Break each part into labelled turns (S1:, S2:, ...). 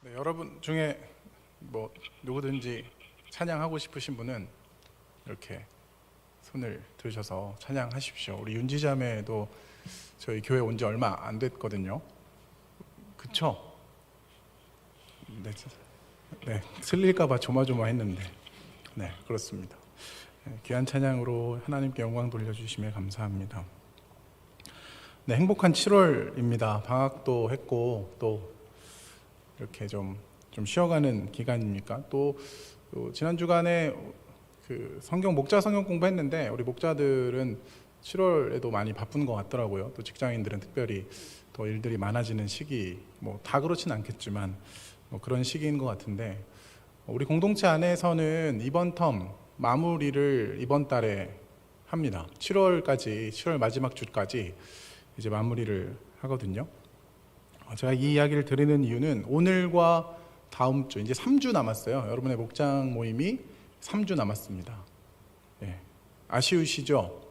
S1: 네, 여러분 중에 뭐 누구든지 찬양하고 싶으신 분은 이렇게 손을 들으셔서 찬양하십시오. 우리 윤지자매도 저희 교회 온 지 얼마 안 됐거든요. 그쵸? 네, 틀릴까봐 조마조마했는데, 네, 그렇습니다. 네, 귀한 찬양으로 하나님께 영광 돌려주심에 감사합니다. 네, 행복한 7월입니다. 방학도 했고 또 이렇게 좀 쉬어가는 기간입니까? 또 지난 주간에 그 목자 성경 공부했는데 우리 목자들은 7월에도 많이 바쁜 것 같더라고요. 또 직장인들은 특별히 더 일들이 많아지는 시기, 뭐 다 그렇진 않겠지만 뭐 그런 시기인 것 같은데, 우리 공동체 안에서는 이번 텀 마무리를 이번 달에 합니다. 7월 마지막 주까지 이제 마무리를 하거든요. 제가 이 이야기를 드리는 이유는 오늘과 다음 주, 이제 3주 남았어요. 여러분의 목장 모임이 3주 남았습니다. 네. 아쉬우시죠?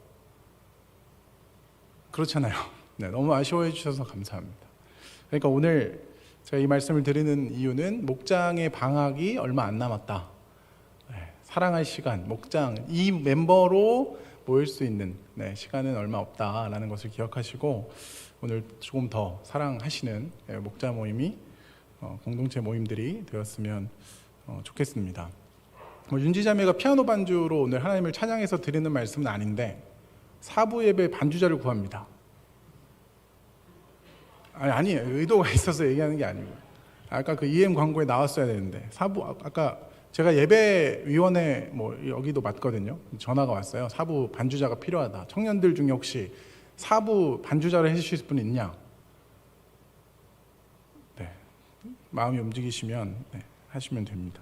S1: 그렇잖아요. 네, 너무 아쉬워해 주셔서 감사합니다. 그러니까 오늘 제가 이 말씀을 드리는 이유는 목장의 방학이 얼마 안 남았다. 네, 사랑할 시간, 목장 이 멤버로 모일 수 있는 시간은 얼마 없다라는 것을 기억하시고 오늘 조금 더 사랑하시는 목자 모임이 공동체 모임들이 되었으면 좋겠습니다. 윤지자매가 피아노 반주로 오늘 하나님을 찬양해서 드리는 말씀은 아닌데 사부 예배 반주자를 구합니다. 아니에요. 의도가 있어서 얘기하는 게 아니고, 아까 그 EM 광고에 나왔어야 되는데 아까 제가 예배위원회 여기도 맞거든요. 전화가 왔어요. 사부 반주자가 필요하다. 청년들 중에 혹시 사부 반주자를 해주실 분 있냐? 네, 마음이 움직이시면 하시면 됩니다.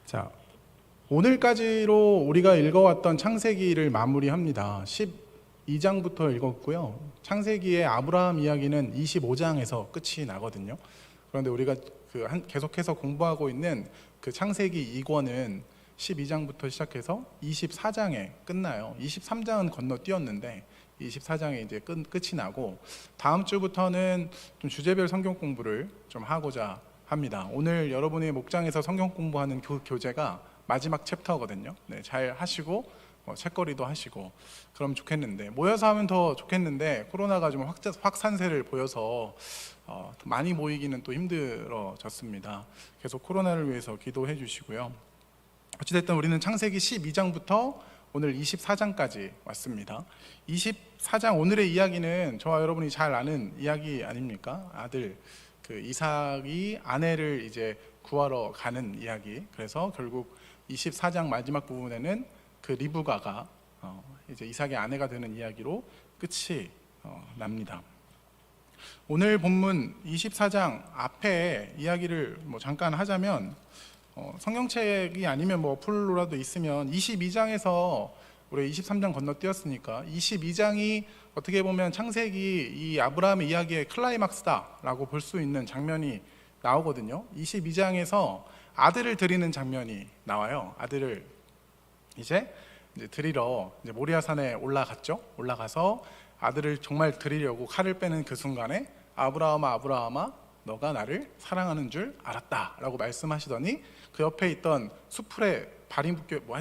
S1: 자, 오늘까지로 우리가 읽어왔던 창세기를 마무리합니다. 12장부터 읽었고요. 창세기의 아브라함 이야기는 25장에서 끝이 나거든요. 그런데 우리가 계속해서 공부하고 있는 그 창세기 2권은 12장부터 시작해서 24장에 끝나요. 23장은 건너뛰었는데 24장에 이제 끝이 나고, 다음 주부터는 좀 주제별 성경 공부를 좀 하고자 합니다. 오늘 여러분의 목장에서 성경 공부하는 교재가 마지막 챕터거든요. 네, 잘 하시고 책거리도 하시고 그럼 좋겠는데, 모여서 하면 더 좋겠는데 코로나가 좀 확산세를 보여서 많이 모이기는 또 힘들어졌습니다. 계속 코로나를 위해서 기도해 주시고요. 어찌됐든 우리는 창세기 12장부터 오늘 24장까지 왔습니다. 24장 오늘의 이야기는 저와 여러분이 잘 아는 이야기 아닙니까? 아들 이삭이 아내를 이제 구하러 가는 이야기. 그래서 결국 24장 마지막 부분에는 그 리브가가 이제 이삭의 아내가 되는 이야기로 끝이 납니다. 오늘 본문 24장 앞에 이야기를 잠깐 하자면, 성경책이 아니면 어플로라도 있으면 22장에서 우리 23장 건너뛰었으니까 22장이 어떻게 보면 창세기 이 아브라함의 이야기의 클라이막스다라고 볼 수 있는 장면이 나오거든요. 22장에서 아들을 드리는 장면이 나와요. 아들을 이제 드리러 모리아산에 올라갔죠. 올라가서 아들을 정말 드리려고 칼을 빼는 그 순간에 아브라함아 아브라함아 너가 나를 사랑하는 줄 알았다라고 말씀하시더니 그 옆에 있던 수풀에 발이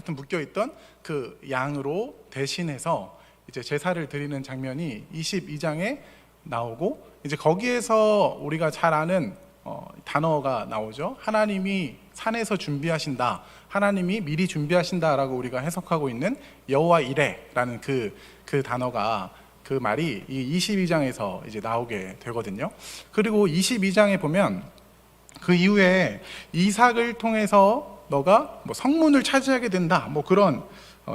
S1: 묶여 있던 그 양으로 대신해서 이제 제사를 드리는 장면이 22장에 나오고, 이제 거기에서 우리가 잘 아는 단어가 나오죠. 하나님이 산에서 준비하신다, 하나님이 미리 준비하신다라고 우리가 해석하고 있는 여호와 이레라는 그 단어가, 그 말이 이 22장에서 이제 나오게 되거든요. 그리고 22장에 보면 그 이후에 이삭을 통해서 너가 성문을 차지하게 된다, 그런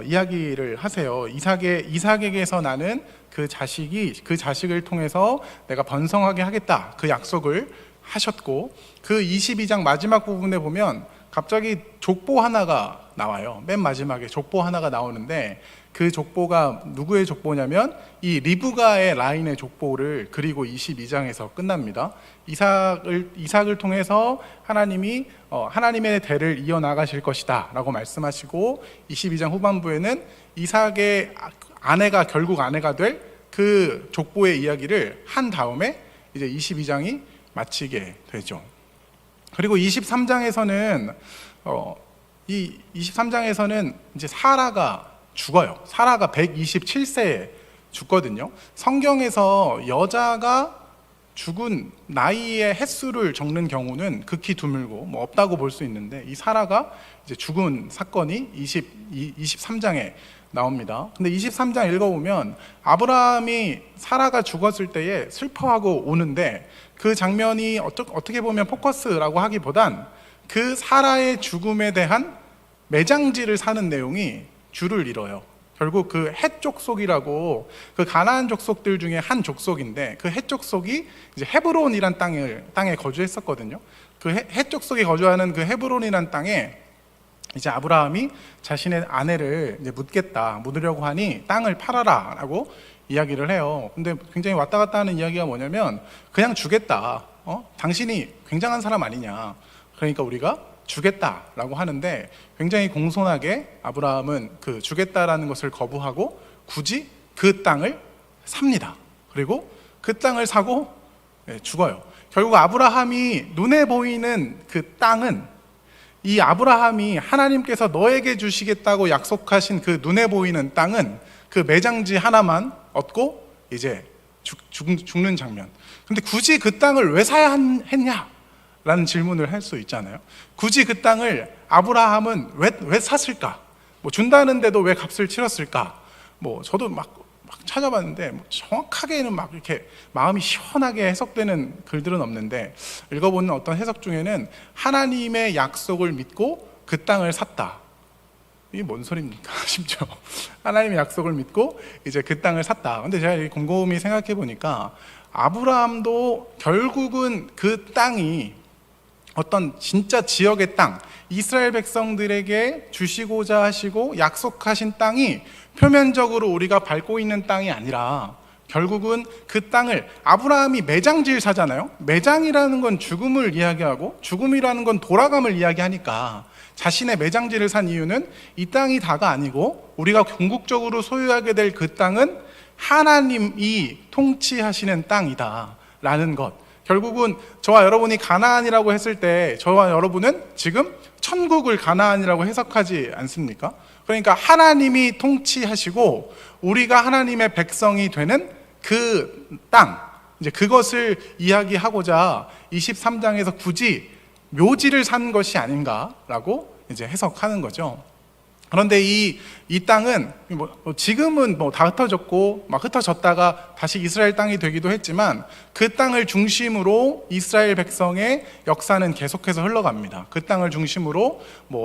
S1: 이야기를 하세요. 이삭에게서 나는 그 자식을 통해서 내가 번성하게 하겠다, 그 약속을 하셨고, 그 22장 마지막 부분에 보면 갑자기 족보 하나가 나와요. 맨 마지막에 족보 하나가 나오는데 그 족보가 누구의 족보냐면 이 리브가의 라인의 족보를 그리고 22장에서 끝납니다. 이삭을 통해서 하나님이 하나님의 대를 이어나가실 것이다 라고 말씀하시고, 22장 후반부에는 이삭의 아내가 결국 아내가 될 그 족보의 이야기를 한 다음에 이제 22장이 마치게 되죠. 그리고 23장에서는 이 23장에서는 이제 사라가 죽어요. 사라가 127세에 죽거든요. 성경에서 여자가 죽은 나이의 횟수를 적는 경우는 극히 드물고 뭐 없다고 볼 수 있는데, 이 사라가 이제 죽은 사건이 23장에 나옵니다. 근데 23장 읽어보면 아브라함이 사라가 죽었을 때에 슬퍼하고 오는데, 그 장면이 어떻게 보면 포커스라고 하기보단 그 사라의 죽음에 대한 매장지를 사는 내용이 줄을 이뤄요. 결국 그 헷 족속이라고, 그 가나안 족속들 중에 한 족속인데, 그 헷 족속이 이제 헤브론이란 땅에 거주했었거든요. 그 헷 족속이 거주하는 그 헤브론이란 땅에 이제 아브라함이 자신의 아내를 이제 묻으려고 하니 땅을 팔아라라고 이야기를 해요. 근데 굉장히 왔다 갔다 하는 이야기가 뭐냐면, 그냥 주겠다. 당신이 굉장한 사람 아니냐. 그러니까 우리가 주겠다라고 하는데, 굉장히 공손하게 아브라함은 그 주겠다라는 것을 거부하고 굳이 그 땅을 삽니다. 그리고 그 땅을 사고 죽어요. 결국 아브라함이 눈에 보이는 그 땅은, 이 아브라함이 하나님께서 너에게 주시겠다고 약속하신 그 눈에 보이는 땅은 그 매장지 하나만 얻고 이제 죽는 장면. 근데 굳이 그 땅을 왜 사야 했냐? 라는 질문을 할 수 있잖아요. 굳이 그 땅을 아브라함은 왜 샀을까? 뭐 준다는데도 왜 값을 치렀을까? 뭐 저도 막 찾아봤는데 뭐 정확하게는 막 이렇게 마음이 시원하게 해석되는 글들은 없는데, 읽어보는 어떤 해석 중에는 하나님의 약속을 믿고 그 땅을 샀다. 이게 뭔 소리입니까? 싶죠. 하나님의 약속을 믿고 이제 그 땅을 샀다. 근데 제가 곰곰이 생각해 보니까 아브라함도 결국은 그 땅이 어떤 진짜 지역의 땅, 이스라엘 백성들에게 주시고자 하시고 약속하신 땅이 표면적으로 우리가 밟고 있는 땅이 아니라, 결국은 그 땅을 아브라함이 매장지를 사잖아요. 매장이라는 건 죽음을 이야기하고 죽음이라는 건 돌아감을 이야기하니까, 자신의 매장지를 산 이유는 이 땅이 다가 아니고 우리가 궁극적으로 소유하게 될 그 땅은 하나님이 통치하시는 땅이다 라는 것. 결국은 저와 여러분이 가나안이라고 했을 때 저와 여러분은 지금 천국을 가나안이라고 해석하지 않습니까? 그러니까 하나님이 통치하시고 우리가 하나님의 백성이 되는 그 땅, 이제 그것을 이야기하고자 23장에서 굳이 묘지를 산 것이 아닌가라고 이제 해석하는 거죠. 그런데 이 땅은 지금은 다 흩어졌고 막 흩어졌다가 다시 이스라엘 땅이 되기도 했지만, 그 땅을 중심으로 이스라엘 백성의 역사는 계속해서 흘러갑니다. 그 땅을 중심으로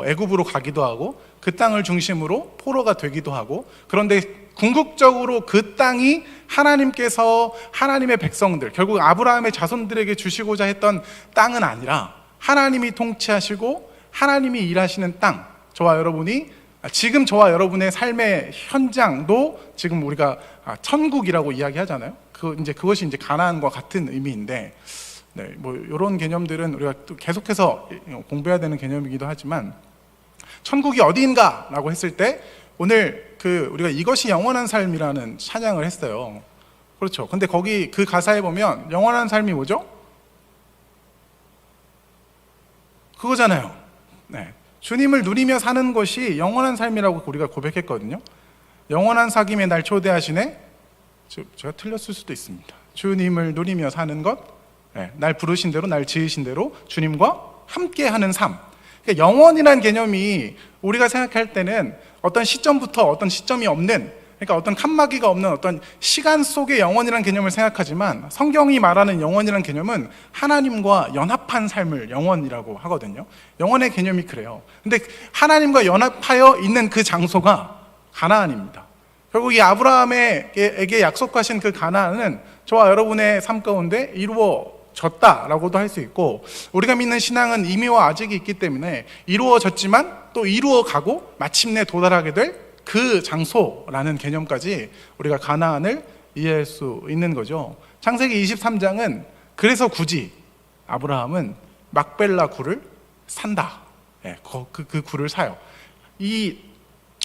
S1: 애굽으로 가기도 하고, 그 땅을 중심으로 포로가 되기도 하고. 그런데 궁극적으로 그 땅이 하나님께서 하나님의 백성들, 결국 아브라함의 자손들에게 주시고자 했던 땅은 아니라, 하나님이 통치하시고 하나님이 일하시는 땅, 지금 저와 여러분의 삶의 현장도 지금 우리가 천국이라고 이야기하잖아요. 그것이 이제 가나안과 같은 의미인데, 이런 개념들은 우리가 또 계속해서 공부해야 되는 개념이기도 하지만, 천국이 어디인가라고 했을 때 오늘 우리가 이것이 영원한 삶이라는 찬양을 했어요. 그렇죠. 근데 거기 그 가사에 보면 영원한 삶이 뭐죠? 그거잖아요. 주님을 누리며 사는 것이 영원한 삶이라고 우리가 고백했거든요. 영원한 사귐에 날 초대하시네. 제가 틀렸을 수도 있습니다. 주님을 누리며 사는 것, 날 부르신 대로, 날 지으신 대로 주님과 함께하는 삶. 그러니까 영원이라는 개념이 우리가 생각할 때는 어떤 시점부터 어떤 시점이 없는, 그러니까 어떤 칸막이가 없는 어떤 시간 속의 영원이라는 개념을 생각하지만, 성경이 말하는 영원이라는 개념은 하나님과 연합한 삶을 영원이라고 하거든요. 영원의 개념이 그래요. 근데 하나님과 연합하여 있는 그 장소가 가나안입니다. 결국 이 아브라함에게 약속하신 그 가나안은 저와 여러분의 삶 가운데 이루어졌다라고도 할 수 있고, 우리가 믿는 신앙은 이미와 아직이 있기 때문에 이루어졌지만 또 이루어가고 마침내 도달하게 될 그 장소라는 개념까지 우리가 가나안을 이해할 수 있는 거죠. 창세기 23장은 그래서 굳이 아브라함은 막벨라 굴을 산다. 그 굴을 사요. 이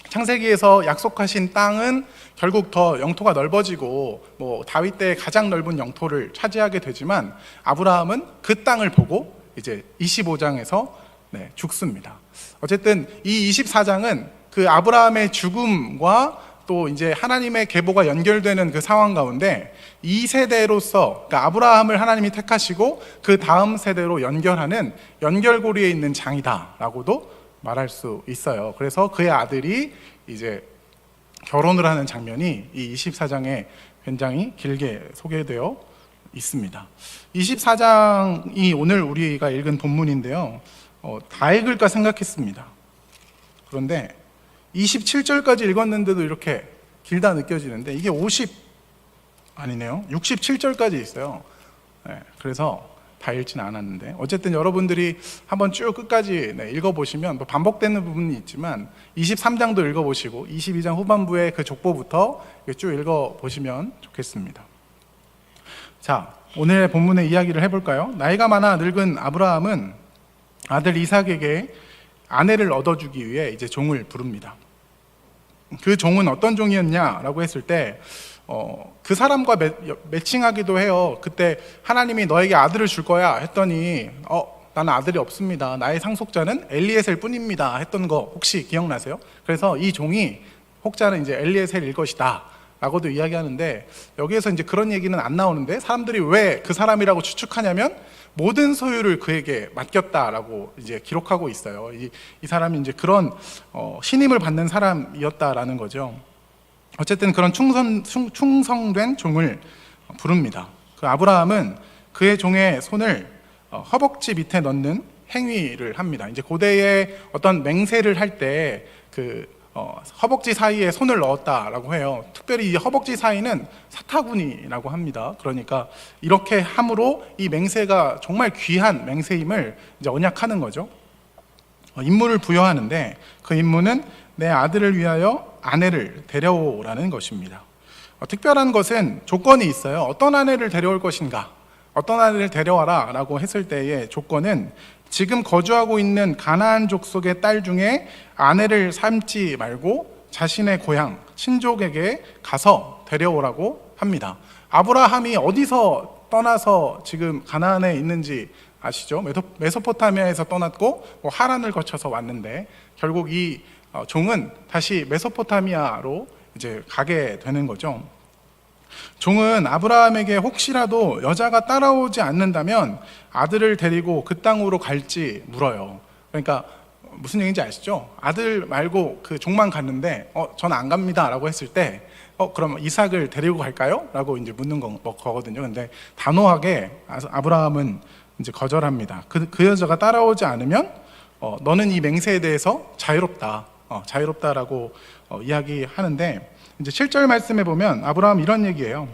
S1: 창세기에서 약속하신 땅은 결국 더 영토가 넓어지고 다윗 때 가장 넓은 영토를 차지하게 되지만, 아브라함은 그 땅을 보고 이제 25장에서 죽습니다. 어쨌든 이 24장은 그 아브라함의 죽음과 또 이제 하나님의 계보가 연결되는 그 상황 가운데 이 세대로서, 그러니까 아브라함을 하나님이 택하시고 그 다음 세대로 연결하는 연결고리에 있는 장이다라고도 말할 수 있어요. 그래서 그의 아들이 이제 결혼을 하는 장면이 이 24장에 굉장히 길게 소개되어 있습니다. 24장이 오늘 우리가 읽은 본문인데요. 다 읽을까 생각했습니다. 그런데 27절까지 읽었는데도 이렇게 길다 느껴지는데 이게 67절까지 있어요. 그래서 다 읽지는 않았는데 어쨌든 여러분들이 한번 쭉 끝까지 읽어보시면 뭐 반복되는 부분이 있지만 23장도 읽어보시고 22장 후반부의 그 족보부터 쭉 읽어보시면 좋겠습니다. 자, 오늘의 본문의 이야기를 해볼까요? 나이가 많아 늙은 아브라함은 아들 이삭에게 아내를 얻어주기 위해 이제 종을 부릅니다. 그 종은 어떤 종이었냐라고 했을 때 그 사람과 매칭하기도 해요. 그때 하나님이 너에게 아들을 줄 거야 했더니 나는 아들이 없습니다. 나의 상속자는 엘리에셀 뿐입니다 했던 거 혹시 기억나세요? 그래서 이 종이 혹자는 이제 엘리에셀일 것이다 라고도 이야기하는데 여기에서 이제 그런 얘기는 안 나오는데 사람들이 왜 그 사람이라고 추측하냐면 모든 소유를 그에게 맡겼다라고 이제 기록하고 있어요. 이 사람이 이제 그런 신임을 받는 사람이었다라는 거죠. 어쨌든 그런 충성된 종을 부릅니다. 그 아브라함은 그의 종의 손을 허벅지 밑에 넣는 행위를 합니다. 이제 고대에 어떤 맹세를 할 때 그 허벅지 사이에 손을 넣었다라고 해요. 특별히 이 허벅지 사이는 사타구니라고 합니다. 그러니까 이렇게 함으로 이 맹세가 정말 귀한 맹세임을 이제 언약하는 거죠. 임무를 부여하는데 그 임무는 내 아들을 위하여 아내를 데려오라는 것입니다. 특별한 것은 조건이 있어요. 어떤 아내를 데려올 것인가? 어떤 아내를 데려와라 라고 했을 때의 조건은 지금 거주하고 있는 가나안 족속의 딸 중에 아내를 삼지 말고 자신의 고향, 친족에게 가서 데려오라고 합니다. 아브라함이 어디서 떠나서 지금 가나안에 있는지 아시죠? 메소포타미아에서 떠났고 하란을 거쳐서 왔는데 결국 이 종은 다시 메소포타미아로 이제 가게 되는 거죠. 종은 아브라함에게 혹시라도 여자가 따라오지 않는다면 아들을 데리고 그 땅으로 갈지 물어요. 그러니까 무슨 얘기인지 아시죠? 아들 말고 그 종만 갔는데 전 안 갑니다 라고 했을 때 그럼 이삭을 데리고 갈까요? 라고 이제 묻는 거거든요. 근데 단호하게 아브라함은 이제 거절합니다. 그 여자가 따라오지 않으면 너는 이 맹세에 대해서 자유롭다라고 이야기하는데 이제 7절 말씀에 보면 아브라함 이런 얘기예요.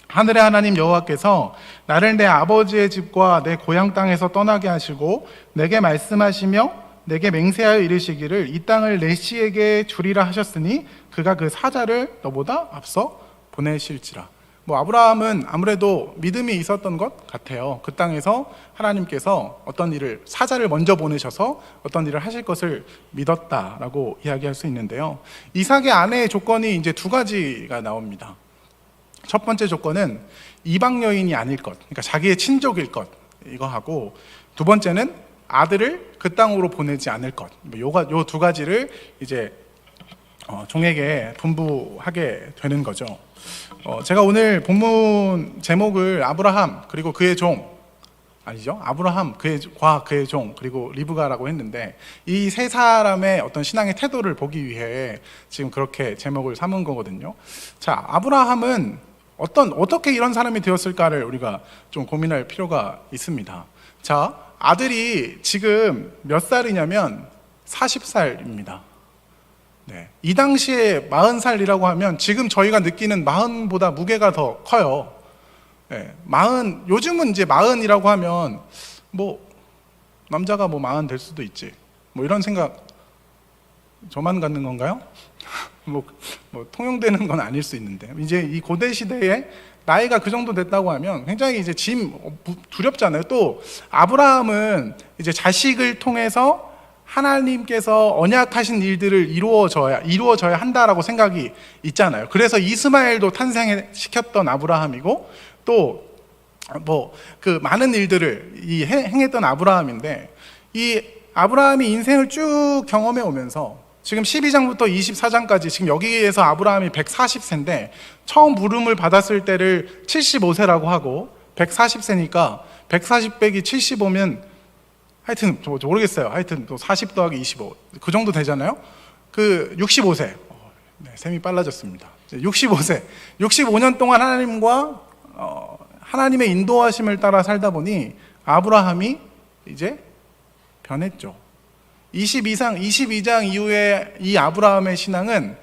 S1: 하늘의 하나님 여호와께서 나를 내 아버지의 집과 내 고향 땅에서 떠나게 하시고 내게 말씀하시며 내게 맹세하여 이르시기를 이 땅을 내 씨에게 주리라 하셨으니 그가 그 사자를 너보다 앞서 보내실지라. 아브라함은 아무래도 믿음이 있었던 것 같아요. 그 땅에서 하나님께서 어떤 일을, 사자를 먼저 보내셔서 어떤 일을 하실 것을 믿었다라고 이야기할 수 있는데요. 이삭의 아내의 조건이 이제 두 가지가 나옵니다. 첫 번째 조건은 이방 여인이 아닐 것, 그러니까 자기의 친족일 것, 이거 하고, 두 번째는 아들을 그 땅으로 보내지 않을 것. 요 두 가지를 이제 종에게 분부하게 되는 거죠. 제가 오늘 본문 제목을 아브라함 그리고 그의 종, 아니죠? 아브라함 그의 종 그리고 리브가라고 했는데 이 세 사람의 어떤 신앙의 태도를 보기 위해 지금 그렇게 제목을 삼은 거거든요. 자, 아브라함은 어떻게 이런 사람이 되었을까를 우리가 좀 고민할 필요가 있습니다. 자, 아들이 지금 몇 살이냐면 40살입니다. 네. 이 당시에 40살이라고 하면 지금 저희가 느끼는 40보다 무게가 더 커요. 네. 40, 요즘은 이제 40이라고 하면 남자가 40 될 수도 있지. 이런 생각 저만 갖는 건가요? 통용되는 건 아닐 수 있는데 이제 이 고대 시대에 나이가 그 정도 됐다고 하면 굉장히 이제 두렵잖아요. 또 아브라함은 이제 자식을 통해서 하나님께서 언약하신 일들을 이루어져야 한다라고 생각이 있잖아요. 그래서 이스마엘도 탄생시켰던 아브라함이고 또 뭐 그 많은 일들을 행했던 아브라함인데, 이 아브라함이 인생을 쭉 경험해 오면서 지금 12장부터 24장까지 지금 여기에서 아브라함이 140세인데 처음 부름을 받았을 때를 75세라고 하고, 140세니까 140 빼기 75면 하여튼 모르겠어요. 하여튼 또 40 더하기 25 그 정도 되잖아요. 그 65세. 네, 셈이 빨라졌습니다. 65세. 65년 동안 하나님과 하나님의 인도하심을 따라 살다 보니 아브라함이 이제 변했죠. 22장 이후에 이 아브라함의 신앙은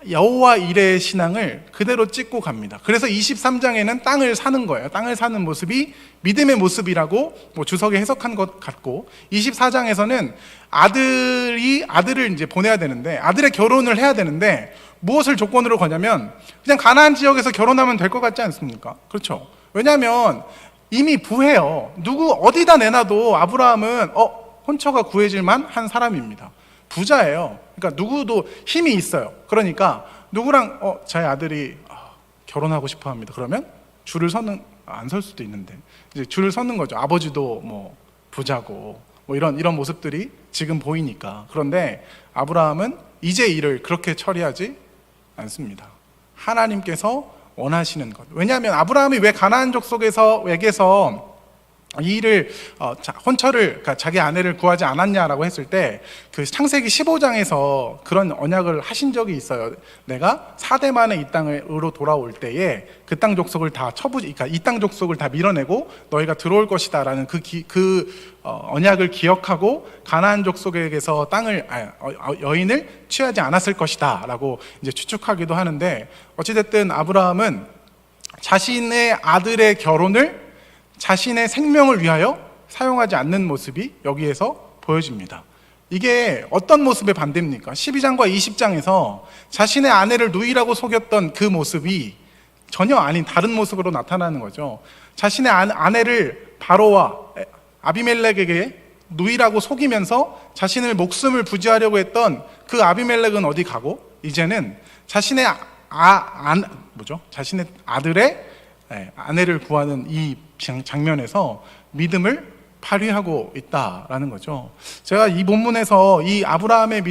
S1: 여호와 이레의 신앙을 그대로 찍고 갑니다. 그래서 23장에는 땅을 사는 거예요. 땅을 사는 모습이 믿음의 모습이라고 뭐 주석에 해석한 것 같고, 24장에서는 아들을 이제 보내야 되는데, 아들의 결혼을 해야 되는데 무엇을 조건으로 거냐면 그냥 가나안 지역에서 결혼하면 될 것 같지 않습니까? 그렇죠. 왜냐하면 이미 부해요. 누구 어디다 내놔도 아브라함은 혼처가 구해질 만한 사람입니다. 부자예요. 그러니까 누구도 힘이 있어요. 그러니까 누구랑 제 아들이 결혼하고 싶어 합니다. 그러면 줄을 서는, 안 설 수도 있는데 이제 줄을 서는 거죠. 아버지도 뭐 부자고 뭐 이런 모습들이 지금 보이니까. 그런데 아브라함은 이제 일을 그렇게 처리하지 않습니다. 하나님께서 원하시는 것. 왜냐하면 아브라함이 왜 가나안 족속에서 이 일을 혼처를, 그러니까 자기 아내를 구하지 않았냐라고 했을 때, 그 창세기 15장에서 그런 언약을 하신 적이 있어요. 내가 4대 만에 이 땅으로 돌아올 때에 그 땅 족속을 다 그러니까 이 땅 족속을 다 밀어내고 너희가 들어올 것이다라는 언약을 기억하고 가나안 족속에게서 여인을 취하지 않았을 것이다라고 이제 추측하기도 하는데, 어찌됐든 아브라함은 자신의 아들의 결혼을 자신의 생명을 위하여 사용하지 않는 모습이 여기에서 보여집니다. 이게 어떤 모습의 반대입니까? 12장과 20장에서 자신의 아내를 누이라고 속였던 그 모습이 전혀 아닌 다른 모습으로 나타나는 거죠. 자신의 아내를 바로와 아비멜렉에게 누이라고 속이면서 자신의 목숨을 부지하려고 했던 그 아비멜렉은 어디 가고, 이제는 자신의 자신의 아들의 아내를 구하는 이 장면에서 믿음을 발휘하고 있다라는 거죠. 제가 이 본문에서 이 아브라함의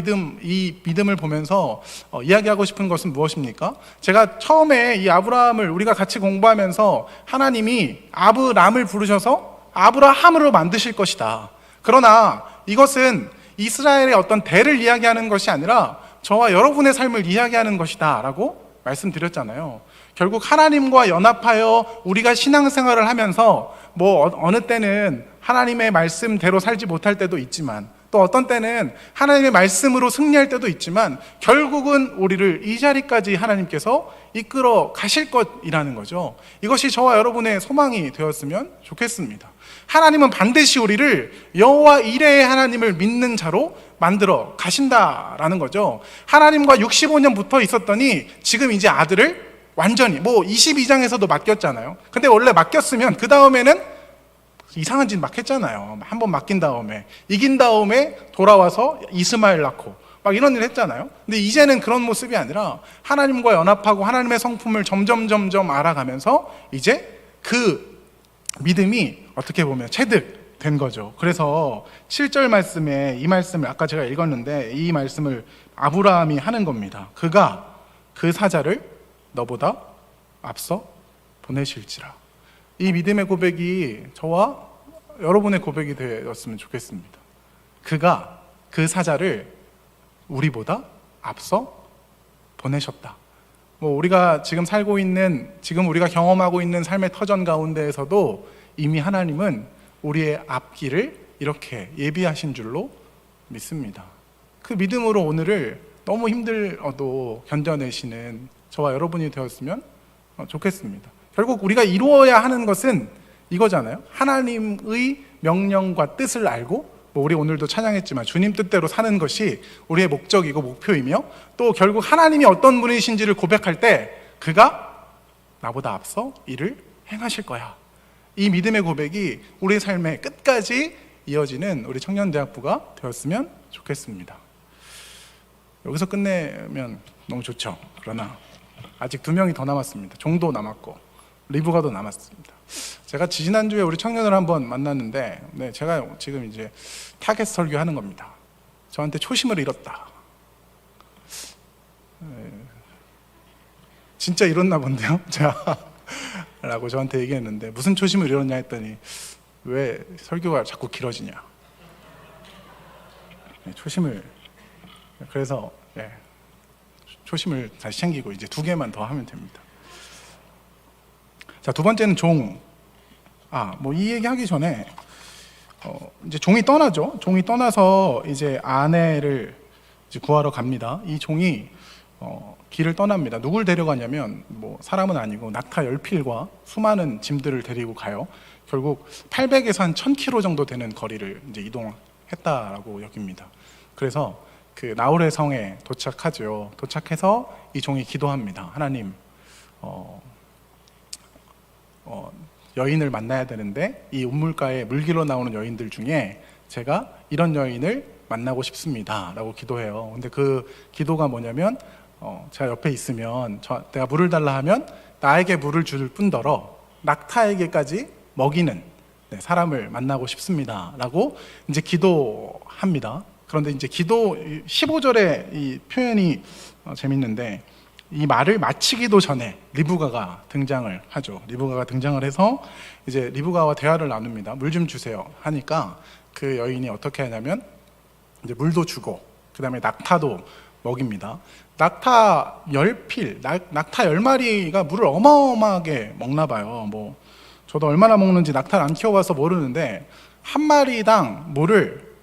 S1: 이 믿음을 보면서 이야기하고 싶은 것은 무엇입니까? 제가 처음에 이 아브라함을 우리가 같이 공부하면서 하나님이 아브람을 부르셔서 아브라함으로 만드실 것이다. 그러나 이것은 이스라엘의 어떤 대를 이야기하는 것이 아니라 저와 여러분의 삶을 이야기하는 것이다 라고 말씀드렸잖아요. 결국 하나님과 연합하여 우리가 신앙생활을 하면서 뭐 어느 때는 하나님의 말씀대로 살지 못할 때도 있지만, 또 어떤 때는 하나님의 말씀으로 승리할 때도 있지만, 결국은 우리를 이 자리까지 하나님께서 이끌어 가실 것이라는 거죠. 이것이 저와 여러분의 소망이 되었으면 좋겠습니다. 하나님은 반드시 우리를 여호와 이레의 하나님을 믿는 자로 만들어 가신다라는 거죠. 하나님과 65년 붙어 있었더니 지금 이제 아들을 완전히 22장에서도 맡겼잖아요. 근데 원래 맡겼으면 그 다음에는 이상한 짓 막 했잖아요. 한번 맡긴 다음에 이긴 다음에 돌아와서 이스마엘 낳고 막 이런 일 했잖아요. 근데 이제는 그런 모습이 아니라 하나님과 연합하고 하나님의 성품을 점점 알아가면서 이제 그 믿음이 어떻게 보면 체득된 거죠. 그래서 7절 말씀에 이 말씀을 아까 제가 읽었는데, 이 말씀을 아브라함이 하는 겁니다. 그가 그 사자를 너보다 앞서 보내실지라. 이 믿음의 고백이 저와 여러분의 고백이 되었으면 좋겠습니다. 그가 그 사자를 우리보다 앞서 보내셨다. 우리가 지금 살고 있는, 지금 우리가 경험하고 있는 삶의 터전 가운데에서도 이미 하나님은 우리의 앞길을 이렇게 예비하신 줄로 믿습니다. 그 믿음으로 오늘을 너무 힘들어도 견뎌내시는 저와 여러분이 되었으면 좋겠습니다. 결국 우리가 이루어야 하는 것은 이거잖아요. 하나님의 명령과 뜻을 알고, 우리 오늘도 찬양했지만 주님 뜻대로 사는 것이 우리의 목적이고 목표이며, 또 결국 하나님이 어떤 분이신지를 고백할 때 그가 나보다 앞서 일을 행하실 거야. 이 믿음의 고백이 우리의 삶의 끝까지 이어지는 우리 청년대학부가 되었으면 좋겠습니다. 여기서 끝내면 너무 좋죠. 그러나 아직 2명이 더 남았습니다. 종도 남았고 리브가도 남았습니다. 제가 지난주에 우리 청년을 한번 만났는데, 네, 제가 지금 이제 타겟 설교하는 겁니다. 저한테 초심을 잃었다. 네, 진짜 잃었나 본데요, 제가 라고 저한테 얘기했는데, 무슨 초심을 잃었냐 했더니 왜 설교가 자꾸 길어지냐. 네, 초심을, 그래서 네, 초심을 다시 챙기고 이제 2개만 더 하면 됩니다. 자, 2번째는 종. 뭐 이 얘기 하기 전에 이제 종이 떠나죠. 종이 떠나서 이제 아내를 이제 구하러 갑니다. 이 종이 길을 떠납니다. 누굴 데려가냐면 뭐 사람은 아니고 낙타 10필과 수많은 짐들을 데리고 가요. 결국 800에서 한 1000km 정도 되는 거리를 이제 이동했다라고 여깁니다. 그래서 그 나홀의 성에 도착하죠. 도착해서 이 종이 기도합니다. 하나님, 여인을 만나야 되는데 이 우물가에 물길로 나오는 여인들 중에 제가 이런 여인을 만나고 싶습니다 라고 기도해요. 근데 그 기도가 뭐냐면 제가 옆에 있으면 내가 물을 달라 하면 나에게 물을 줄 뿐더러 낙타에게까지 먹이는 사람을 만나고 싶습니다 라고 이제 기도합니다. 그런데 이제 기도 15절의 이 표현이 재밌는데, 이 말을 마치기도 전에 리브가가 등장을 하죠. 리브가가 등장을 해서 이제 리브가와 대화를 나눕니다. 물 좀 주세요 하니까 그 여인이 어떻게 하냐면 이제 물도 주고 그 다음에 낙타도 먹입니다. 낙타 10필, 낙타 10마리가 물을 어마어마하게 먹나 봐요. 뭐 저도 얼마나 먹는지 낙타를 안 키워봐서 모르는데 한 마리당 물을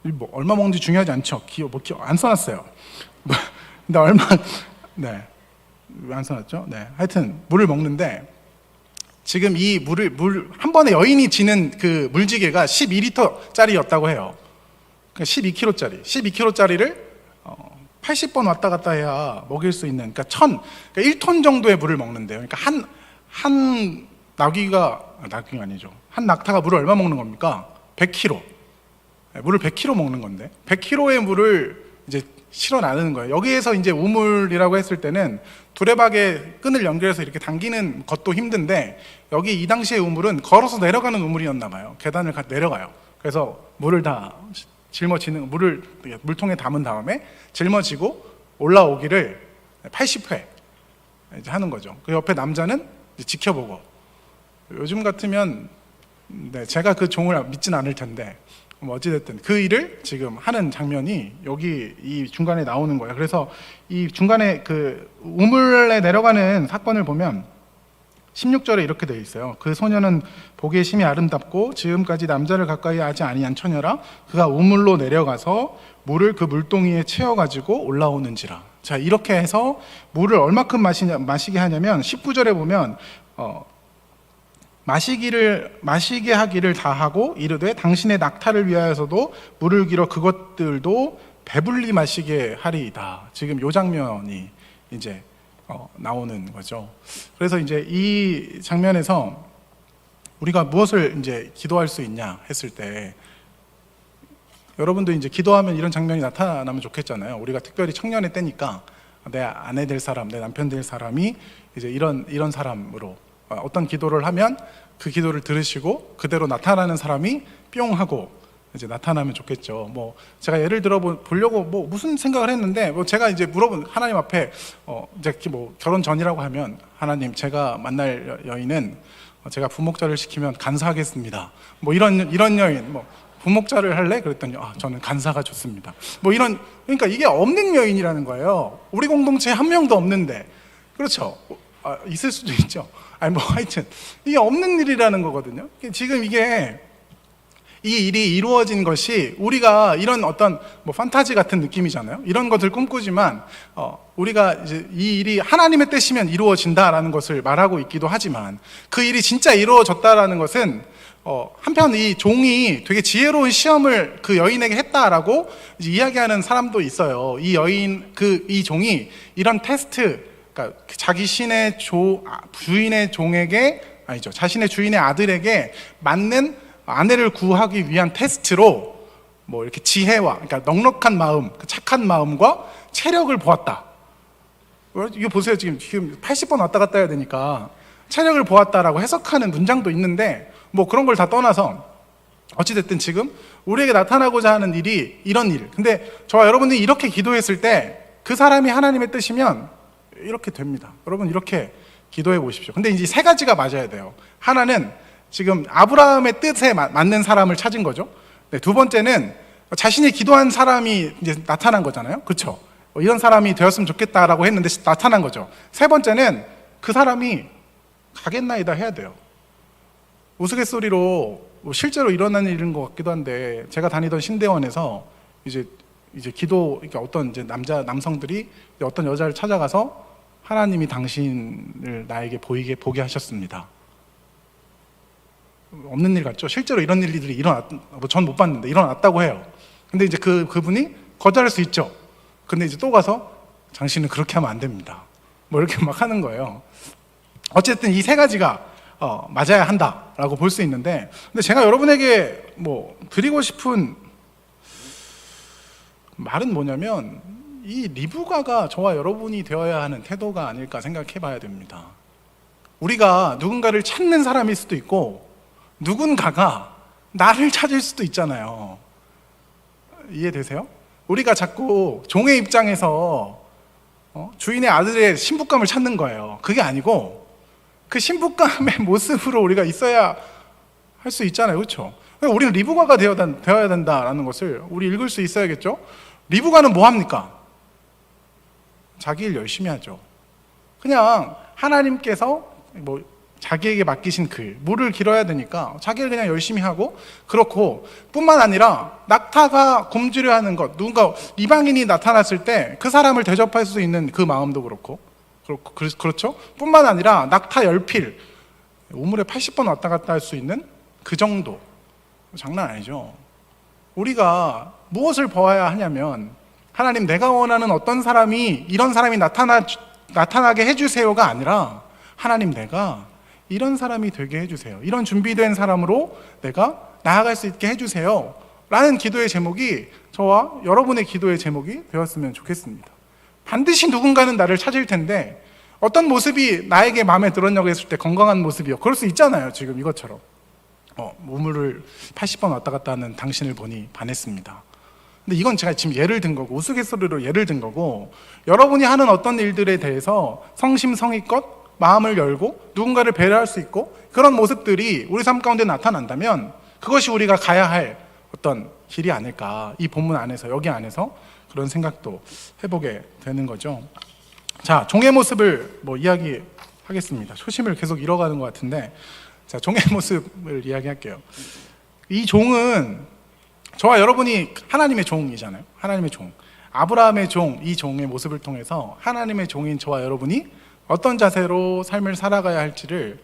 S1: 뭐 얼마 먹는지 중요하지 않죠. 안 써놨어요. 근데 네, 왜 안 써놨죠? 네, 하여튼 물을 먹는데 지금 이 물 한 번에 여인이 지는 그 물지개가 12리터짜리였다고 해요. 그러니까 12kg짜리를 80번 왔다 갔다 해야 먹일 수 있는, 그러니까 1톤 정도의 물을 먹는데요. 그러니까 한 나귀가 아니죠. 한 낙타가 물을 얼마 먹는 겁니까? 100kg. 물을 100kg 먹는 건데 100kg의 물을 이제 실어 나르는 거예요. 여기에서 이제 우물이라고 했을 때는 두레박에 끈을 연결해서 이렇게 당기는 것도 힘든데, 여기 이 당시의 우물은 걸어서 내려가는 우물이었나 봐요. 계단을 내려가요. 그래서 물을 다 짊어지는, 물을 물통에 담은 다음에 짊어지고 올라오기를 80회 이제 하는 거죠. 그 옆에 남자는 이제 지켜보고. 요즘 같으면 제가 그 종을 믿진 않을 텐데 뭐 어찌됐든 그 일을 지금 하는 장면이 여기 이 중간에 나오는 거예요. 그래서 이 중간에 그 우물에 내려가는 사건을 보면 16절에 이렇게 되어 있어요. 그 소녀는 보기에 심히 아름답고 지금까지 남자를 가까이 하지 아니한 처녀라. 그가 우물로 내려가서 물을 그 물동이에 채워가지고 올라오는지라. 자, 이렇게 해서 물을 얼마큼 마시게 하냐면 19절에 보면 마시게 하기를 다하고 이르되 당신의 낙타를 위하여서도 물을 길어 그것들도 배불리 마시게 하리이다. 지금 요 장면이 이제 나오는 거죠. 그래서 이제 이 장면에서 우리가 무엇을 이제 기도할 수 있냐 했을 때, 여러분도 이제 기도하면 이런 장면이 나타나면 좋겠잖아요. 우리가 특별히 청년의 때니까 내 아내 될 사람, 내 남편 될 사람이 이제 이런 사람으로 어떤 기도를 하면 그 기도를 들으시고 그대로 나타나는 사람이 뿅 하고 이제 나타나면 좋겠죠. 뭐 제가 예를 들어 보려고 뭐 무슨 생각을 했는데, 뭐 제가 이제 물어본 하나님 앞에 이제 뭐 결혼 전이라고 하면, 하나님, 제가 만날 여인은 제가 부목자를 시키면 간사하겠습니다. 뭐 이런 여인, 뭐 부목자를 할래? 그랬더니 저는 간사가 좋습니다. 뭐 그러니까 이게 없는 여인이라는 거예요. 우리 공동체에 한 명도 없는데. 그렇죠. 있을 수도 있죠. 뭐 하여튼 이게 없는 일이라는 거거든요. 지금 이 일이 이루어진 것이 우리가 이런 어떤 뭐 판타지 같은 느낌이잖아요. 이런 것을 꿈꾸지만 우리가 이제 이 일이 하나님의 뜻이면 이루어진다라는 것을 말하고 있기도 하지만, 그 일이 진짜 이루어졌다라는 것은 한편 이 종이 되게 지혜로운 시험을 그 여인에게 했다라고 이제 이야기하는 사람도 있어요. 이 종이 이런 테스트, 그러니까 자신의 주인의 종에게, 아니죠, 자신의 주인의 아들에게 맞는 아내를 구하기 위한 테스트로 뭐 이렇게 지혜와, 그러니까 넉넉한 마음, 착한 마음과 체력을 보았다. 이거 보세요. 지금 80번 왔다 갔다 해야 되니까 체력을 보았다라고 해석하는 문장도 있는데 뭐 그런 걸 다 떠나서 어찌됐든 지금 우리에게 나타나고자 하는 일이 이런 일. 근데 저와 여러분들이 이렇게 기도했을 때 그 사람이 하나님의 뜻이면 이렇게 됩니다. 여러분 이렇게 기도해 보십시오. 근데 이제 세 가지가 맞아야 돼요. 하나는 지금 아브라함의 뜻에 맞는 사람을 찾은 거죠. 네, 두 번째는 자신이 기도한 사람이 이제 나타난 거잖아요. 그렇죠? 이런 사람이 되었으면 좋겠다라고 했는데 나타난 거죠. 세 번째는 그 사람이 가겠나이다 해야 돼요. 우스갯소리로 실제로 일어난 일인 것 같기도 한데 제가 다니던 신대원에서 이제 기도, 그러니까 어떤 이제 남성들이 어떤 여자를 찾아가서 하나님이 당신을 나에게 보게 하셨습니다. 없는 일 같죠? 실제로 이런 일들이 전 못 봤는데 일어났다고 해요. 근데 이제 그분이 거절할 수 있죠. 근데 이제 또 가서 당신은 그렇게 하면 안 됩니다. 뭐 이렇게 막 하는 거예요. 어쨌든 이 세 가지가 맞아야 한다라고 볼 수 있는데, 근데 제가 여러분에게 뭐 드리고 싶은 말은 뭐냐면 이 리브가가 저와 여러분이 되어야 하는 태도가 아닐까 생각해 봐야 됩니다. 우리가 누군가를 찾는 사람일 수도 있고 누군가가 나를 찾을 수도 있잖아요. 이해되세요? 우리가 자꾸 종의 입장에서 주인의 아들의 신부감을 찾는 거예요. 그게 아니고 그 신부감의 모습으로 우리가 있어야 할 수 있잖아요. 그렇죠? 우리는 리브가가 되어야 된다라는 것을 우리 읽을 수 있어야겠죠? 리브가는 뭐 합니까? 자기 일 열심히 하죠. 그냥 하나님께서 뭐 자기에게 맡기신 물을 길어야 되니까 자기를 그냥 열심히 하고, 그렇고 뿐만 아니라 낙타가 굶주려 하는 것, 누군가 이방인이 나타났을 때 그 사람을 대접할 수 있는 그 마음도 그렇죠? 뿐만 아니라 낙타 10필, 우물에 80번 왔다 갔다 할 수 있는 그 정도. 장난 아니죠. 우리가 무엇을 보아야 하냐면, 하나님 내가 원하는 어떤 사람이, 이런 사람이 나타나게 해주세요가 아니라, 하나님 내가 이런 사람이 되게 해주세요. 이런 준비된 사람으로 내가 나아갈 수 있게 해주세요. 라는 기도의 제목이 저와 여러분의 기도의 제목이 되었으면 좋겠습니다. 반드시 누군가는 나를 찾을 텐데 어떤 모습이 나에게 마음에 들었냐고 했을 때 건강한 모습이요. 그럴 수 있잖아요. 지금 이것처럼. 우물을 80번 왔다 갔다 하는 당신을 보니 반했습니다. 근데 이건 제가 지금 예를 든 거고, 우스갯소리로 예를 든 거고, 여러분이 하는 어떤 일들에 대해서 성심성의껏 마음을 열고 누군가를 배려할 수 있고 그런 모습들이 우리 삶 가운데 나타난다면 그것이 우리가 가야 할 어떤 길이 아닐까, 이 본문 안에서, 여기 안에서 그런 생각도 해보게 되는 거죠. 자, 종의 모습을 이야기하겠습니다. 초심을 계속 잃어가는 것 같은데, 자, 종의 모습을 이야기할게요. 이 종은 저와 여러분이 하나님의 종이잖아요. 하나님의 종, 아브라함의 종, 이 종의 모습을 통해서 하나님의 종인 저와 여러분이 어떤 자세로 삶을 살아가야 할지를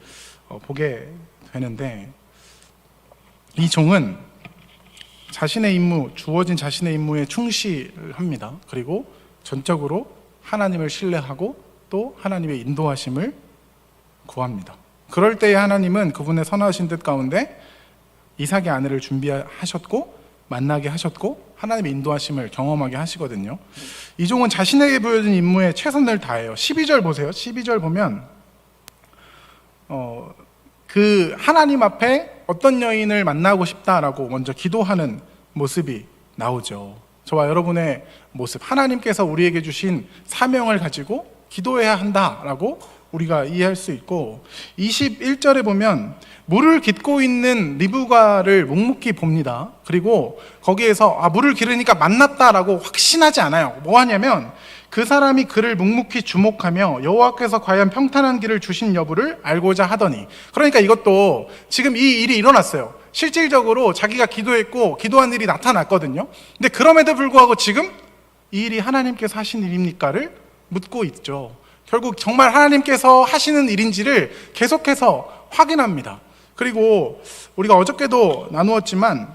S1: 보게 되는데, 이 종은 주어진 자신의 임무에 충실합니다. 그리고 전적으로 하나님을 신뢰하고 또 하나님의 인도하심을 구합니다. 그럴 때에 하나님은 그분의 선하신 뜻 가운데 이삭의 아내를 준비하셨고 만나게 하셨고 하나님의 인도하심을 경험하게 하시거든요. 이 종은 자신에게 보여진 임무에 최선을 다해요. 12절 보세요. 12절 보면 그 하나님 앞에 어떤 여인을 만나고 싶다라고 먼저 기도하는 모습이 나오죠. 저와 여러분의 모습, 하나님께서 우리에게 주신 사명을 가지고 기도해야 한다라고 우리가 이해할 수 있고, 21절에 보면 물을 깃고 있는 리브가를 묵묵히 봅니다. 그리고 거기에서 물을 기르니까 만났다라고 확신하지 않아요. 뭐 하냐면 그 사람이 그를 묵묵히 주목하며 여호와께서 과연 평탄한 길을 주신 여부를 알고자 하더니, 그러니까 이것도 지금 이 일이 일어났어요. 실질적으로 자기가 기도했고 기도한 일이 나타났거든요. 근데 그럼에도 불구하고 지금 이 일이 하나님께서 하신 일입니까를 묻고 있죠. 결국 정말 하나님께서 하시는 일인지를 계속해서 확인합니다. 그리고 우리가 어저께도 나누었지만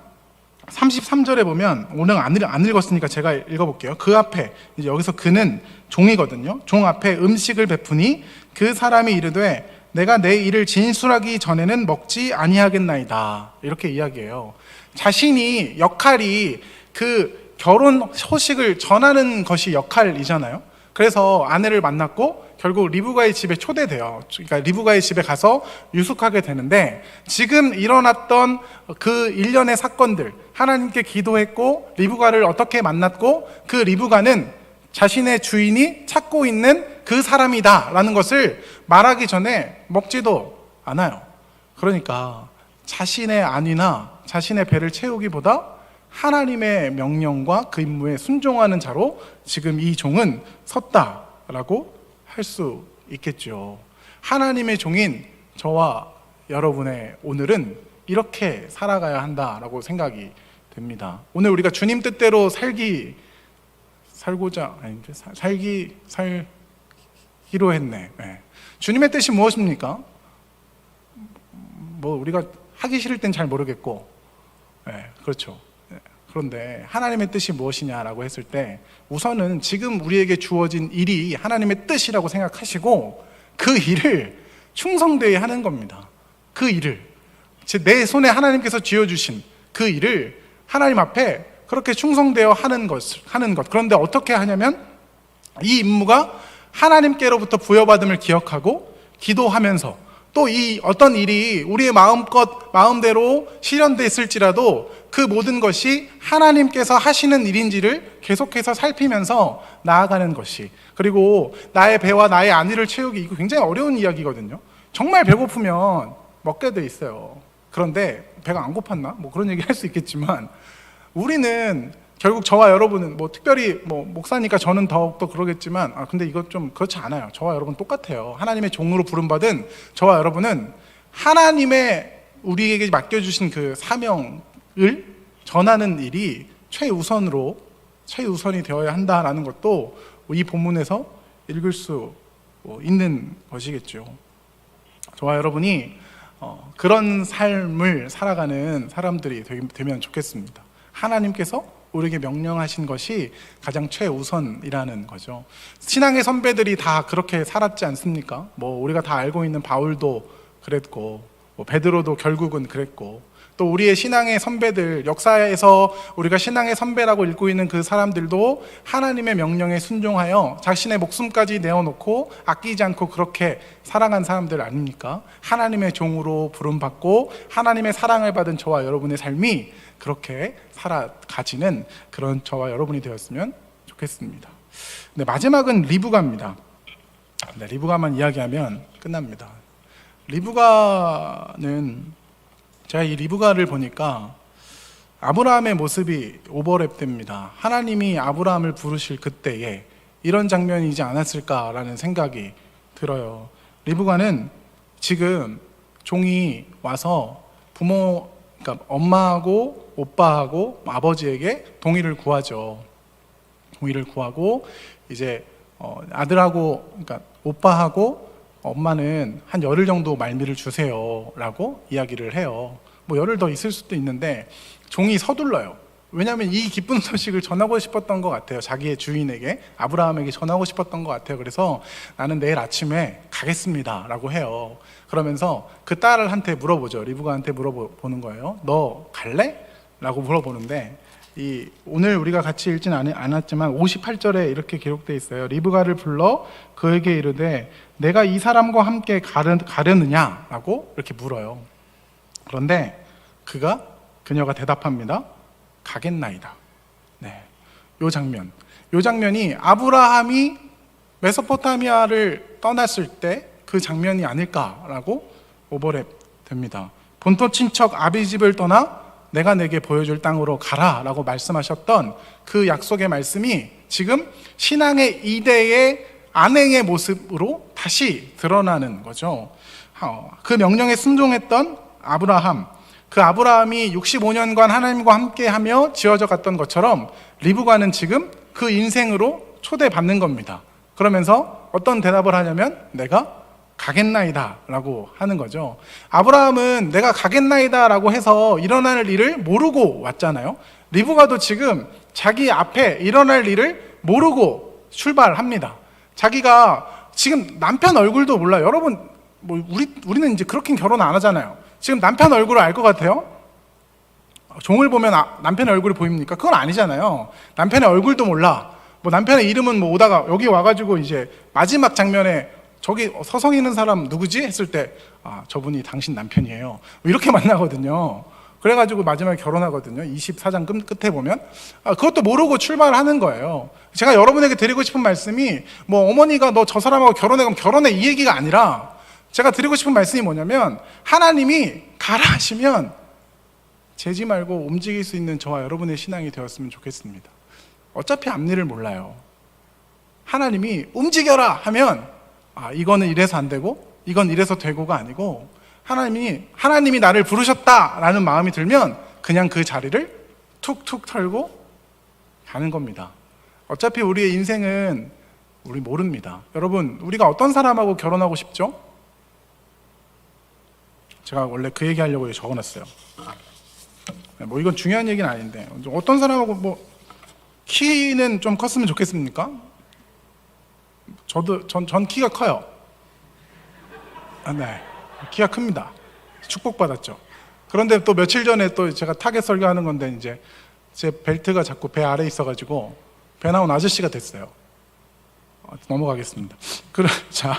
S1: 33절에 보면, 오늘 안 읽었으니까 제가 읽어볼게요. 그 앞에, 이제 여기서 그는 종이거든요. 종 앞에 음식을 베푸니 그 사람이 이르되 내가 내 일을 진술하기 전에는 먹지 아니하겠나이다. 이렇게 이야기해요. 자신이 역할이 그 결혼 소식을 전하는 것이 역할이잖아요. 그래서 아내를 만났고 결국 리브가의 집에 초대돼요. 그러니까 리브가의 집에 가서 유숙하게 되는데, 지금 일어났던 그 일련의 사건들, 하나님께 기도했고 리브가를 어떻게 만났고 그 리브가는 자신의 주인이 찾고 있는 그 사람이다 라는 것을 말하기 전에 먹지도 않아요. 그러니까 자신의 안위나 자신의 배를 채우기보다 하나님의 명령과 그 임무에 순종하는 자로 지금 이 종은 섰다라고 할 수 있겠죠. 하나님의 종인 저와 여러분의 오늘은 이렇게 살아가야 한다라고 생각이 됩니다. 오늘 우리가 주님 뜻대로 살기로 했네. 네. 주님의 뜻이 무엇입니까? 뭐 우리가 하기 싫을 땐 잘 모르겠고, 네, 그렇죠. 그런데 하나님의 뜻이 무엇이냐라고 했을 때 우선은 지금 우리에게 주어진 일이 하나님의 뜻이라고 생각하시고 그 일을 충성되게 하는 겁니다. 그 일을 내 손에 하나님께서 쥐어주신 그 일을 하나님 앞에 그렇게 충성되어 하는 것. 그런데 어떻게 하냐면 이 임무가 하나님께로부터 부여받음을 기억하고 기도하면서, 또 이 어떤 일이 우리의 마음대로 실현됐을지라도 그 모든 것이 하나님께서 하시는 일인지를 계속해서 살피면서 나아가는 것이, 그리고 나의 배와 나의 안위를 채우기, 이거 굉장히 어려운 이야기거든요. 정말 배고프면 먹게 돼 있어요. 그런데 배가 안 고팠나? 뭐 그런 얘기 할 수 있겠지만, 우리는 결국 저와 여러분은 뭐 특별히 뭐 목사니까 저는 더욱더 그러겠지만, 근데 이거 좀 그렇지 않아요. 저와 여러분 똑같아요. 하나님의 종으로 부름받은 저와 여러분은 하나님의 우리에게 맡겨주신 그 사명을 전하는 일이 최우선이 되어야 한다라는 것도 이 본문에서 읽을 수 있는 것이겠죠. 저와 여러분이 그런 삶을 살아가는 사람들이 되면 좋겠습니다. 하나님께서 우리에게 명령하신 것이 가장 최우선이라는 거죠. 신앙의 선배들이 다 그렇게 살았지 않습니까? 뭐 우리가 다 알고 있는 바울도 그랬고, 뭐 베드로도 결국은 그랬고, 또 우리의 신앙의 선배들, 역사에서 우리가 신앙의 선배라고 읽고 있는 그 사람들도 하나님의 명령에 순종하여 자신의 목숨까지 내어놓고 아끼지 않고 그렇게 살아간 사람들 아닙니까? 하나님의 종으로 부름받고 하나님의 사랑을 받은 저와 여러분의 삶이 그렇게 살아가지는 그런 저와 여러분이 되었으면 좋겠습니다. 네, 마지막은 리브가입니다. 네, 리브가만 이야기하면 끝납니다. 리브가는, 제가 이 리브가를 보니까 아브라함의 모습이 오버랩됩니다. 하나님이 아브라함을 부르실 그때에 이런 장면이지 않았을까라는 생각이 들어요. 리브가는 지금 종이 와서 그러니까 엄마하고 오빠하고 아버지에게 동의를 구하죠. 동의를 구하고 이제 아들하고, 그러니까 오빠하고 엄마는 한 열흘 정도 말미를 주세요 라고 이야기를 해요. 뭐 열흘 더 있을 수도 있는데 종이 서둘러요. 왜냐하면 이 기쁜 소식을 전하고 싶었던 것 같아요. 자기의 주인에게, 아브라함에게 전하고 싶었던 것 같아요. 그래서 나는 내일 아침에 가겠습니다 라고 해요. 그러면서 그 딸한테 물어보죠. 리브가한테 물어보는 거예요. 너 갈래? 라고 물어보는데, 오늘 우리가 같이 읽진 않았지만 58절에 이렇게 기록되어 있어요. 리브가를 불러 그에게 이르되 내가 이 사람과 함께 가려느냐? 라고 이렇게 물어요. 그런데 그녀가 대답합니다. 가겠나이다. 네, 요 장면이 아브라함이 메소포타미아를 떠났을 때 그 장면이 아닐까라고 오버랩 됩니다. 본토 친척 아비집을 떠나 내가 내게 보여줄 땅으로 가라라고 말씀하셨던 그 약속의 말씀이 지금 신앙의 이대의 안행의 모습으로 다시 드러나는 거죠. 그 명령에 순종했던 아브라함, 그 아브라함이 65년간 하나님과 함께하며 지어져 갔던 것처럼 리브가는 지금 그 인생으로 초대받는 겁니다. 그러면서 어떤 대답을 하냐면 내가 가겠나이다 라고 하는 거죠. 아브라함은 내가 가겠나이다 라고 해서 일어날 일을 모르고 왔잖아요. 리브가도 지금 자기 앞에 일어날 일을 모르고 출발합니다. 자기가 지금 남편 얼굴도 몰라요. 여러분, 뭐 우리는 이제 그렇게 결혼 안 하잖아요. 지금 남편 얼굴을 알 것 같아요? 종을 보면 남편의 얼굴이 보입니까? 그건 아니잖아요. 남편의 얼굴도 몰라. 뭐 남편의 이름은 뭐 오다가 여기 와가지고 이제 마지막 장면에 저기 서성 있는 사람 누구지? 했을 때 저분이 당신 남편이에요. 뭐 이렇게 만나거든요. 그래가지고 마지막에 결혼하거든요. 24장 끝에 보면 그것도 모르고 출발하는 거예요. 제가 여러분에게 드리고 싶은 말씀이 뭐 어머니가 너 저 사람하고 결혼해 그럼 결혼해 이 얘기가 아니라 제가 드리고 싶은 말씀이 뭐냐면 하나님이 가라 하시면 재지 말고 움직일 수 있는 저와 여러분의 신앙이 되었으면 좋겠습니다. 어차피 앞일을 몰라요. 하나님이 움직여라 하면 이거는 이래서 안 되고 이건 이래서 되고가 아니고 하나님이 나를 부르셨다라는 마음이 들면 그냥 그 자리를 툭툭 털고 가는 겁니다. 어차피 우리의 인생은 우리 모릅니다. 여러분, 우리가 어떤 사람하고 결혼하고 싶죠? 제가 원래 그 얘기 하려고 적어놨어요. 뭐 이건 중요한 얘기는 아닌데 어떤 사람하고 뭐 키는 좀 컸으면 좋겠습니까? 전 키가 커요. 네, 키가 큽니다. 축복받았죠. 그런데 또 며칠 전에 또 제가 타겟 설교하는 건데 이제 제 벨트가 자꾸 배 아래에 있어가지고 배 나온 아저씨가 됐어요. 넘어가겠습니다. 자,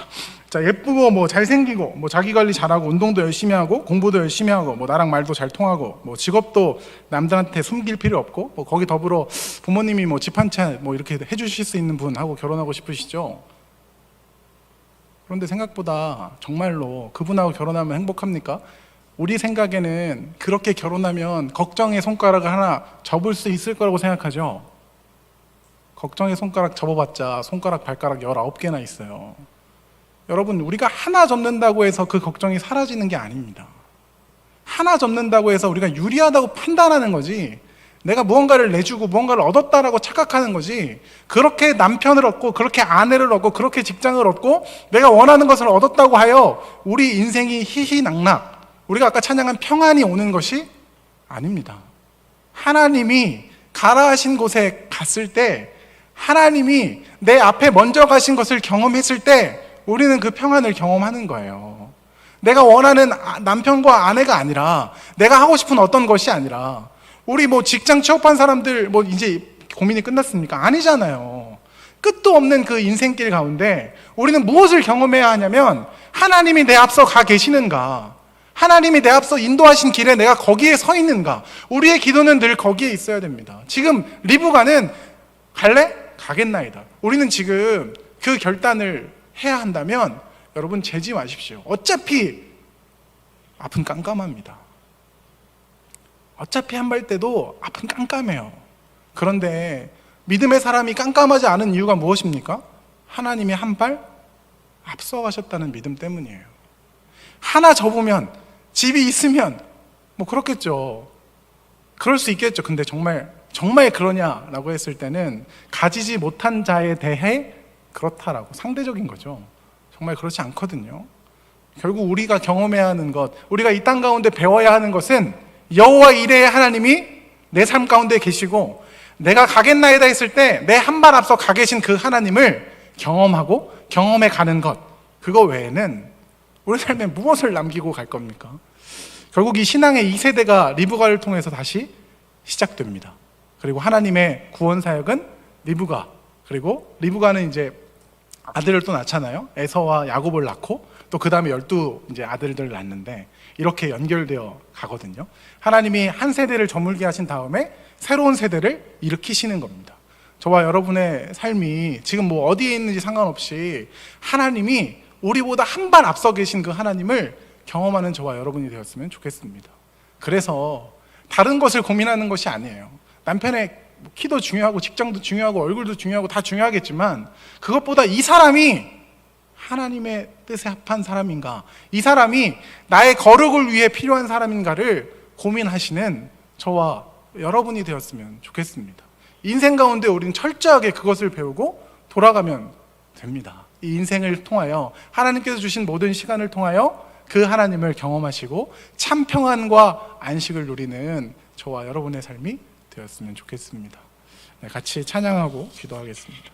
S1: 예쁘고 뭐 잘생기고 뭐 자기 관리 잘하고 운동도 열심히 하고 공부도 열심히 하고 뭐 나랑 말도 잘 통하고 뭐 직업도 남들한테 숨길 필요 없고 뭐 거기 더불어 부모님이 뭐 집 한 채 뭐 이렇게 해주실 수 있는 분하고 결혼하고 싶으시죠? 그런데 생각보다 정말로 그분하고 결혼하면 행복합니까? 우리 생각에는 그렇게 결혼하면 걱정의 손가락을 하나 접을 수 있을 거라고 생각하죠. 걱정의 손가락 접어봤자 손가락 발가락 19개나 있어요. 여러분, 우리가 하나 접는다고 해서 그 걱정이 사라지는 게 아닙니다. 하나 접는다고 해서 우리가 유리하다고 판단하는 거지, 내가 무언가를 내주고 무언가를 얻었다라고 착각하는 거지, 그렇게 남편을 얻고 그렇게 아내를 얻고 그렇게 직장을 얻고 내가 원하는 것을 얻었다고 하여 우리 인생이 희희낙낙, 우리가 아까 찬양한 평안이 오는 것이 아닙니다. 하나님이 가라 하신 곳에 갔을 때, 하나님이 내 앞에 먼저 가신 것을 경험했을 때 우리는 그 평안을 경험하는 거예요. 내가 원하는 남편과 아내가 아니라, 내가 하고 싶은 어떤 것이 아니라, 우리 뭐 직장 취업한 사람들 뭐 이제 고민이 끝났습니까? 아니잖아요. 끝도 없는 그 인생길 가운데 우리는 무엇을 경험해야 하냐면, 하나님이 내 앞서 가 계시는가, 하나님이 내 앞서 인도하신 길에 내가 거기에 서 있는가. 우리의 기도는 늘 거기에 있어야 됩니다. 지금 리브가는 갈래? 가겠나이다. 우리는 지금 그 결단을 해야 한다면 여러분 재지 마십시오. 어차피 앞은 깜깜합니다. 어차피 한 발 때도 앞은 깜깜해요. 그런데 믿음의 사람이 깜깜하지 않은 이유가 무엇입니까? 하나님이 한 발 앞서가셨다는 믿음 때문이에요. 하나 접으면, 집이 있으면 뭐 그렇겠죠. 그럴 수 있겠죠. 근데 정말 그러냐라고 했을 때는 가지지 못한 자에 대해 그렇다라고, 상대적인 거죠. 정말 그렇지 않거든요. 결국 우리가 경험해야 하는 것, 우리가 이 땅 가운데 배워야 하는 것은 여호와 이레의 하나님이 내 삶 가운데 계시고, 내가 가겠나이다 했을 때 내 한 발 앞서 가 계신 그 하나님을 경험하고 경험해 가는 것, 그거 외에는 우리 삶에 무엇을 남기고 갈 겁니까? 결국 이 신앙의 2세대가 리브가를 통해서 다시 시작됩니다. 그리고 하나님의 구원 사역은 리브가, 그리고 리브가는 이제 아들을 또 낳잖아요. 에서와 야곱을 낳고 또 그 다음에 12 이제 아들들을 낳는데, 이렇게 연결되어 가거든요. 하나님이 한 세대를 저물게 하신 다음에 새로운 세대를 일으키시는 겁니다. 저와 여러분의 삶이 지금 뭐 어디에 있는지 상관없이 하나님이 우리보다 한 발 앞서 계신 그 하나님을 경험하는 저와 여러분이 되었으면 좋겠습니다. 그래서 다른 것을 고민하는 것이 아니에요. 남편의 키도 중요하고 직장도 중요하고 얼굴도 중요하고 다 중요하겠지만, 그것보다 이 사람이 하나님의 뜻에 합한 사람인가, 이 사람이 나의 거룩을 위해 필요한 사람인가를 고민하시는 저와 여러분이 되었으면 좋겠습니다. 인생 가운데 우리는 철저하게 그것을 배우고 돌아가면 됩니다. 이 인생을 통하여, 하나님께서 주신 모든 시간을 통하여 그 하나님을 경험하시고 참 평안과 안식을 누리는 저와 여러분의 삶이 되었으면 좋겠습니다. 네, 같이 찬양하고 기도하겠습니다.